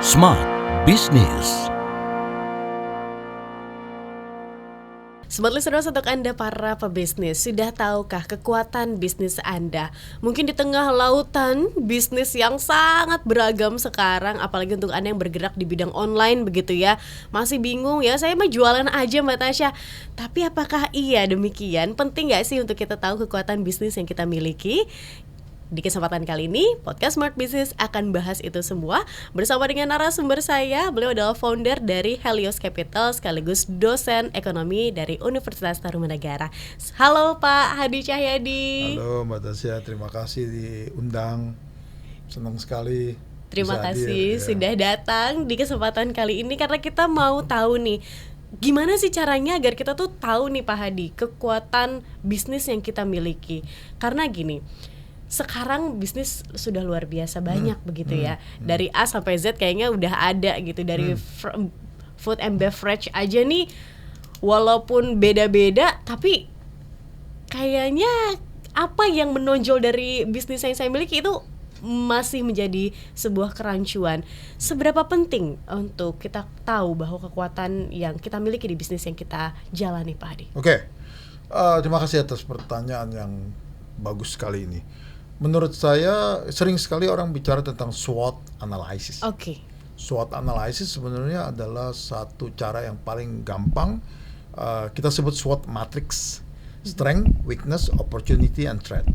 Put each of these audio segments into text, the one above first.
Smart Business. Smart Listeners, untuk Anda para pebisnis, sudah tahukah kekuatan bisnis Anda? Mungkin di tengah lautan bisnis yang sangat beragam sekarang, apalagi untuk Anda yang bergerak di bidang online begitu ya, masih bingung ya, saya mah jualan aja Mbak Tasya. Tapi apakah iya demikian? Penting gak sih untuk kita tahu kekuatan bisnis yang kita miliki? Di kesempatan kali ini, Podcast Smart Business akan bahas itu semua bersama dengan narasumber saya. Beliau adalah founder dari Helios Capital sekaligus dosen ekonomi dari Universitas Tarumanagara. Halo Pak Hadi Cahyadi. Halo Mbak Tasya, terima kasih diundang. Senang sekali. Terima kasih hadir, sudah datang di kesempatan kali ini karena kita mau tahu nih, gimana sih caranya agar kita tuh tahu nih Pak Hadi kekuatan bisnis yang kita miliki. Karena gini, sekarang bisnis sudah luar biasa banyak begitu ya. Dari A sampai Z kayaknya udah ada gitu. Dari food and beverage aja nih, walaupun beda-beda, tapi kayaknya apa yang menonjol dari bisnis yang saya miliki itu masih menjadi sebuah kerancuan. Seberapa penting untuk kita tahu bahwa kekuatan yang kita miliki di bisnis yang kita jalani, Pak Hadi? Oke. Terima kasih atas pertanyaan yang bagus sekali ini. Menurut saya sering sekali orang bicara tentang SWOT analysis. Oke. SWOT analysis sebenarnya adalah satu cara yang paling gampang. Kita sebut SWOT matrix: strength, weakness, opportunity, and threat.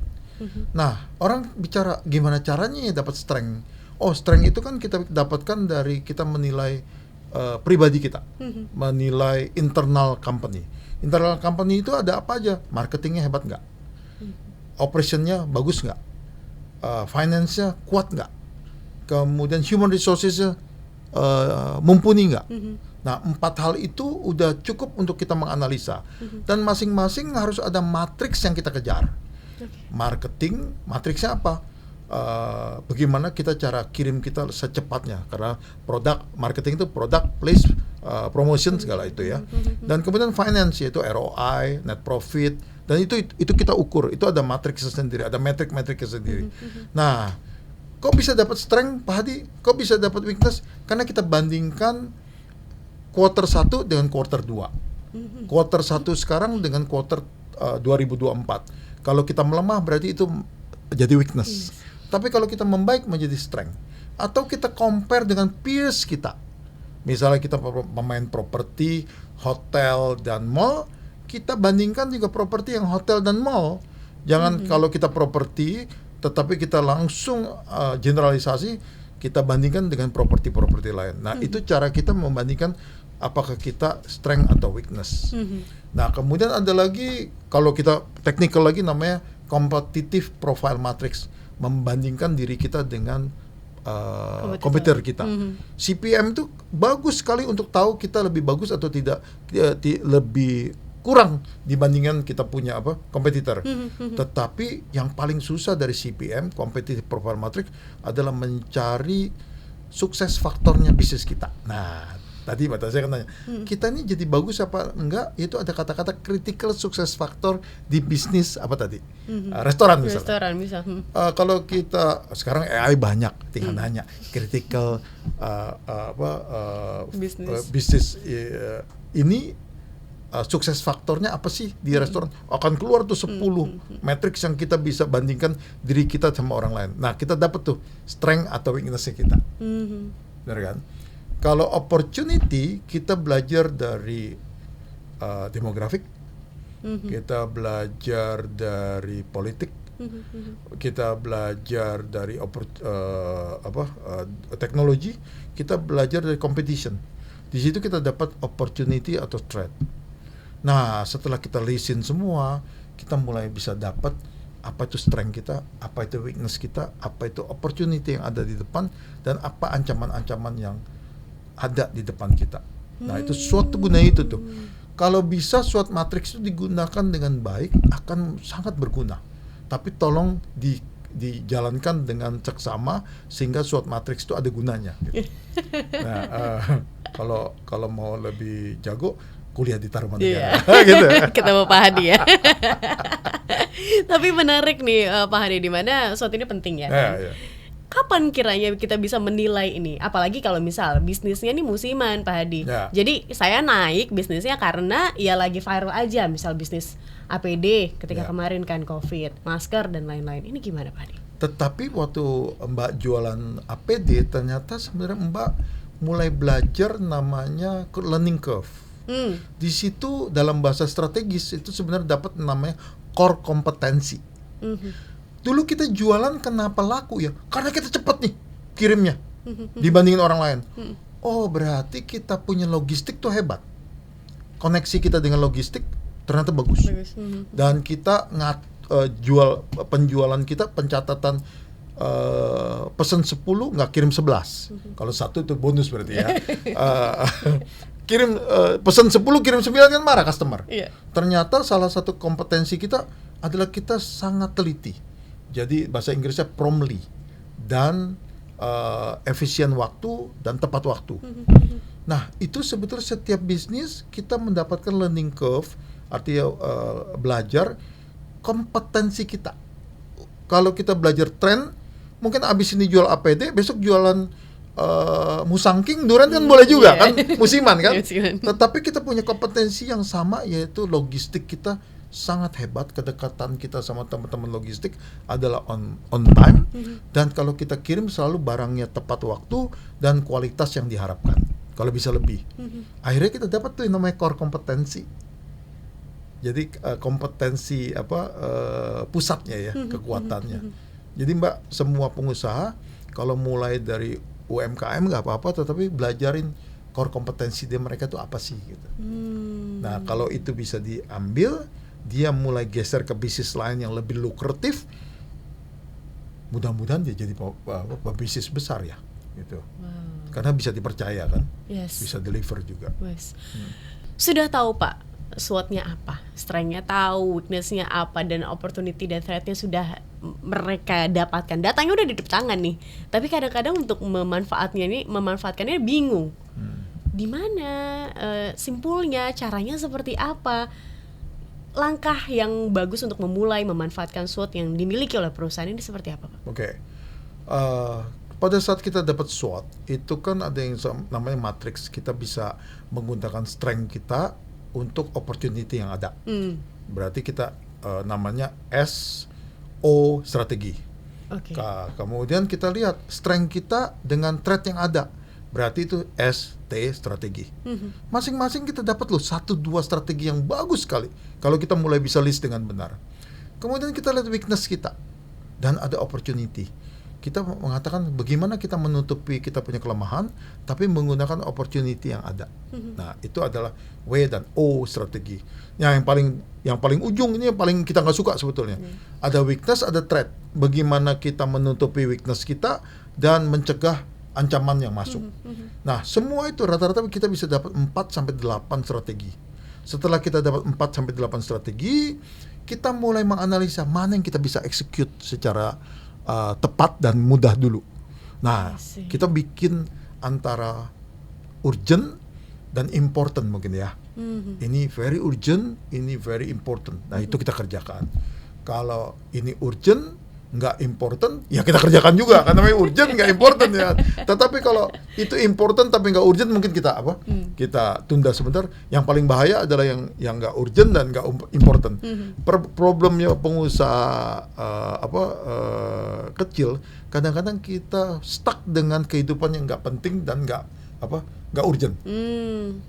Nah, orang bicara gimana caranya ya dapat strength. Oh, strength itu kan kita dapatkan dari kita menilai pribadi kita, menilai internal company. Internal company itu ada apa aja? Marketingnya hebat nggak? Operationnya bagus nggak? Finance-nya kuat nggak? Kemudian human resources-nya mumpuni nggak? Nah, 4 hal itu udah cukup untuk kita menganalisa. Dan masing-masing harus ada matriks yang kita kejar. Marketing, matriksnya apa? Bagaimana kita cara kirim kita secepatnya, karena produk marketing itu product, place, promotion segala itu ya. Dan kemudian finance, yaitu ROI, net profit, dan itu kita ukur. Itu ada matriks sendiri, ada metrik-metriknya sendiri. Nah, kok bisa dapat strength, Pak Hadi? Kok bisa dapat weakness? Karena kita bandingkan quarter 1 dengan quarter 2. Quarter 1 sekarang dengan quarter 2024. Kalau kita melemah berarti itu jadi weakness. Tapi kalau kita membaik menjadi strength. Atau kita compare dengan peers kita. Misalnya kita pemain properti, hotel, dan mall, kita bandingkan juga properti yang hotel dan mall. Jangan kalau kita properti, tetapi kita langsung generalisasi, kita bandingkan dengan properti-properti lain. Nah, itu cara kita membandingkan apakah kita strength atau weakness. Nah, kemudian ada lagi, kalau kita technical lagi namanya competitive profile matrix, membandingkan diri kita dengan kompetitor kita. CPM itu bagus sekali untuk tahu kita lebih bagus atau tidak, lebih kurang dibandingkan kita punya kompetitor. Tetapi yang paling susah dari CPM, competitive profile matrix, adalah mencari sukses faktornya bisnis kita. Nah, tadi Mbak Tasya kan tanya, kita ini jadi bagus apa enggak? Itu ada kata-kata critical success factor di bisnis apa tadi? Restoran misalnya. Restoran bisa. Kalau kita sekarang AI banyak, tinggal nanya critical bisnis ini sukses faktornya apa sih di restoran? Akan keluar tuh 10 matriks yang kita bisa bandingkan diri kita sama orang lain. Nah, kita dapat tuh strength atau weakness-nya kita. Benar kan? Kalau opportunity, kita belajar dari demografik, kita belajar dari politik, kita belajar dari teknologi, kita belajar dari competition. Di situ kita dapat opportunity atau threat. Nah, setelah kita listen semua, kita mulai bisa dapat apa itu strength kita, apa itu weakness kita, apa itu opportunity yang ada di depan, dan apa ancaman-ancaman yang ada di depan kita. Nah, itu SWOT guna itu tuh. Kalau bisa SWOT matrix itu digunakan dengan baik, akan sangat berguna. Tapi tolong dijalankan dengan seksama sehingga SWOT matrix itu ada gunanya. Gitu. Nah, kalau mau lebih jago, kuliah di Tarumanagara. Gitu. Ketemu Pak Hadi ya. Tapi menarik nih Pak Hadi, di mana SWOT ini penting ya. Ya. kapan kiranya kita bisa menilai ini? Apalagi kalau misal bisnisnya nih musiman, Pak Hadi. Ya. Jadi saya naik bisnisnya karena ya lagi viral aja, misal bisnis APD ketika Ya. kemarin kan COVID, masker dan lain-lain. Ini gimana Pak Hadi? Tetapi waktu Mbak jualan APD, ternyata sebenarnya Mbak mulai belajar namanya learning curve. Di situ dalam bahasa strategis itu sebenarnya dapat namanya core kompetensi. Dulu kita jualan kenapa laku ya? Karena kita cepat nih kirimnya dibandingin orang lain. Oh, berarti kita punya logistik tuh hebat. Koneksi kita dengan logistik ternyata bagus. Dan kita penjualan kita pencatatan pesan 10 nggak kirim 11. Kalau 1 itu bonus berarti ya. Kirim pesan 10 kirim 9 kan marah customer. Iya. Ternyata salah satu kompetensi kita adalah kita sangat teliti. Jadi bahasa Inggrisnya promptly dan efisien waktu dan tepat waktu. Nah, itu sebetulnya setiap bisnis kita mendapatkan learning curve, artinya belajar kompetensi kita. Kalau kita belajar tren, mungkin abis ini jual APD, besok jualan Musangking, Duren kan boleh juga kan, musiman kan. Tetapi kita punya kompetensi yang sama, yaitu logistik kita sangat hebat. Kedekatan kita sama teman-teman logistik adalah on time, dan kalau kita kirim selalu barangnya tepat waktu dan kualitas yang diharapkan. Kalau bisa lebih, akhirnya kita dapat tuh yang namanya core kompetensi. Jadi kompetensi pusatnya ya, kekuatannya. Jadi Mbak, semua pengusaha kalau mulai dari UMKM nggak apa-apa, tetapi belajarin core kompetensi dia, mereka tuh apa sih gitu. Nah, kalau itu bisa diambil, dia mulai geser ke bisnis lain yang lebih lukratif. Mudah-mudahan dia jadi bisnis besar ya, gitu. Karena bisa dipercaya kan, bisa deliver juga. Sudah tahu Pak, SWOT-nya apa, strength-nya tahu, weakness-nya apa, dan opportunity dan threat-nya sudah mereka dapatkan. Datanya udah di depan tangan nih, tapi kadang-kadang untuk memanfaatkannya bingung. Di mana simpulnya, caranya seperti apa? Langkah yang bagus untuk memulai memanfaatkan SWOT yang dimiliki oleh perusahaan ini seperti apa, Pak? Oke. Pada saat kita dapat SWOT, itu kan ada yang namanya matrix. Kita bisa menggunakan strength kita untuk opportunity yang ada. Berarti kita namanya SO strategi. Kemudian kita lihat strength kita dengan threat yang ada. Berarti itu ST strategi. Masing-masing kita dapat loh 1-2 strategi yang bagus sekali kalau kita mulai bisa list dengan benar. Kemudian kita lihat weakness kita dan ada opportunity. Kita mengatakan bagaimana kita menutupi kita punya kelemahan tapi menggunakan opportunity yang ada. Nah, itu adalah W dan O strategi. Yang paling ujung ini yang paling kita nggak suka sebetulnya. Ada weakness, ada threat. Bagaimana kita menutupi weakness kita dan mencegah ancaman yang masuk. Nah, semua itu rata-rata kita bisa dapat 4-8 strategi. Setelah kita dapat 4-8 strategi, kita mulai menganalisa mana yang kita bisa execute secara tepat dan mudah dulu. Nah, kita bikin antara urgent dan important mungkin ya. Ini very urgent, ini very important. Nah, itu kita kerjakan. Kalau ini urgent, nggak important, ya kita kerjakan juga. Karena namanya urgent, nggak important ya. Tetapi kalau itu important tapi nggak urgent, mungkin kita kita tunda sebentar. Yang paling bahaya adalah yang nggak urgent dan nggak important. Problemnya pengusaha kecil, kadang-kadang kita stuck dengan kehidupan yang nggak penting dan nggak urgent.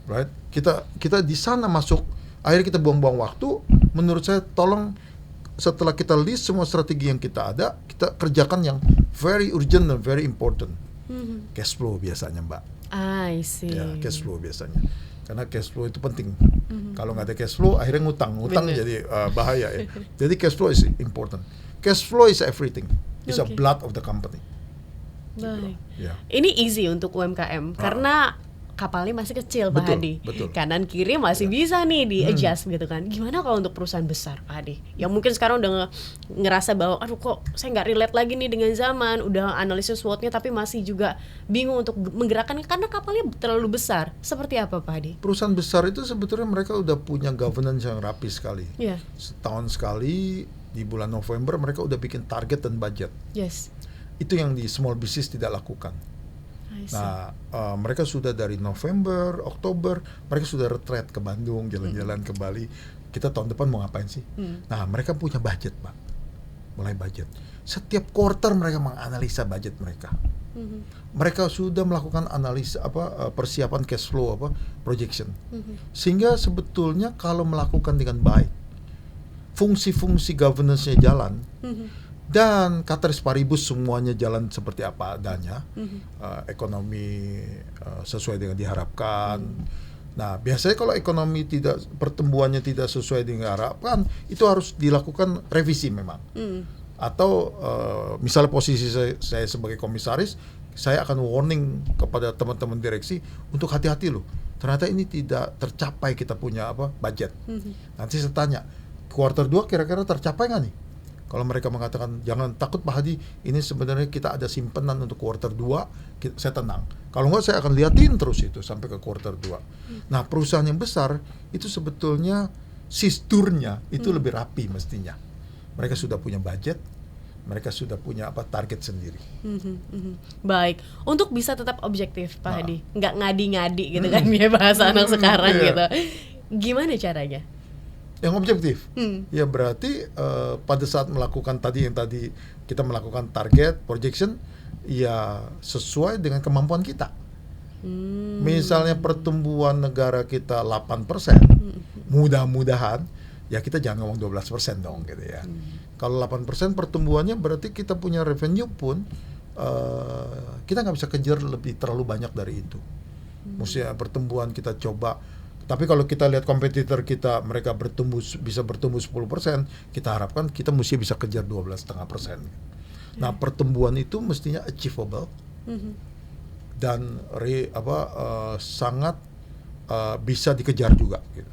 Right? Kita di sana masuk, akhirnya kita buang-buang waktu. Menurut saya, tolong setelah kita list semua strategi yang kita ada, kita kerjakan yang very urgent dan very important. Cash flow biasanya, Mbak. I see. Ya, cash flow biasanya. Karena cash flow itu penting. Kalau nggak ada cash flow, akhirnya ngutang jadi bahaya ya. Jadi cash flow is important. Cash flow is everything. It's a blood of the company. Baik. Ya. Ini easy untuk UMKM karena kapalnya masih kecil, Pak Hadi. Betul. Kanan kiri masih bisa nih di adjust gitu kan. Gimana kalau untuk perusahaan besar, Pak Hadi? Yang mungkin sekarang udah ngerasa bahwa aduh kok saya nggak relate lagi nih dengan zaman, udah analisis SWOT-nya tapi masih juga bingung untuk menggerakkan karena kapalnya terlalu besar. Seperti apa, Pak Hadi? Perusahaan besar itu sebetulnya mereka udah punya governance yang rapi sekali. Setahun sekali di bulan November mereka udah bikin target dan budget. Itu yang di small business tidak lakukan. I see. Nah, mereka sudah dari November, Oktober, mereka sudah retreat ke Bandung, jalan-jalan ke Bali. Kita tahun depan mau ngapain sih? Nah, mereka punya budget, Pak. Mulai budget. Setiap quarter mereka menganalisa budget mereka. Mereka sudah melakukan analisa persiapan cash flow projection. Sehingga sebetulnya kalau melakukan dengan baik, fungsi-fungsi governance-nya jalan. Dan ceteris paribus semuanya jalan seperti apa adanya, ekonomi sesuai dengan diharapkan. Nah, biasanya kalau ekonomi pertumbuhannya tidak sesuai dengan diharapkan, itu harus dilakukan revisi memang. Atau misalnya posisi saya sebagai komisaris, saya akan warning kepada teman-teman direksi untuk hati-hati loh. Ternyata ini tidak tercapai kita punya budget. Nanti saya tanya, kuartal 2 kira-kira tercapai nggak nih? Kalau mereka mengatakan jangan takut Pak Hadi, ini sebenarnya kita ada simpenan untuk kuartal 2, saya tenang. Kalau enggak saya akan liatin terus itu sampai ke kuartal 2. Nah, perusahaan yang besar itu sebetulnya sisturnya itu lebih rapi mestinya. Mereka sudah punya budget, mereka sudah punya target sendiri. Baik, untuk bisa tetap objektif Pak Hadi, nggak ngadi-ngadi gitu kan ya bahasa anak sekarang gitu. Gimana caranya? Yang objektif, ya berarti pada saat melakukan tadi kita melakukan target projection, ya sesuai dengan kemampuan kita. Misalnya pertumbuhan negara kita 8%, mudah-mudahan ya kita jangan ngomong 12% dong gitu ya. Kalau 8% pertumbuhannya berarti kita punya revenue pun kita nggak bisa kejar terlalu banyak dari itu. Maksudnya pertumbuhan kita coba. Tapi kalau kita lihat kompetitor kita, mereka bisa bertumbuh 10%, kita harapkan kita mesti bisa kejar 12,5%. Nah, pertumbuhan itu mestinya achievable dan sangat bisa dikejar juga. Gitu.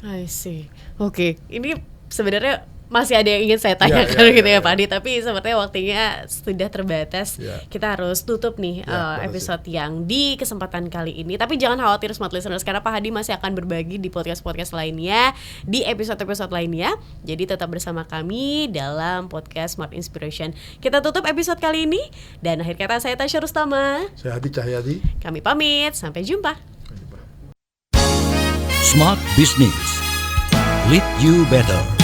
I see. Oke, ini sebenarnya masih ada yang ingin saya tanyakan gitu ya Pak Hadi, tapi sepertinya waktunya sudah terbatas. Kita harus tutup nih episode yang di kesempatan kali ini. Tapi jangan khawatir smart listeners, karena Pak Hadi masih akan berbagi di podcast-podcast lainnya, di episode-episode lainnya. Jadi tetap bersama kami dalam podcast Smart Inspiration. Kita tutup episode kali ini, dan akhir kata saya Tasya Rustama. Saya Hadi Cahyadi. Kami pamit, sampai jumpa. Smart Business. Lead you better.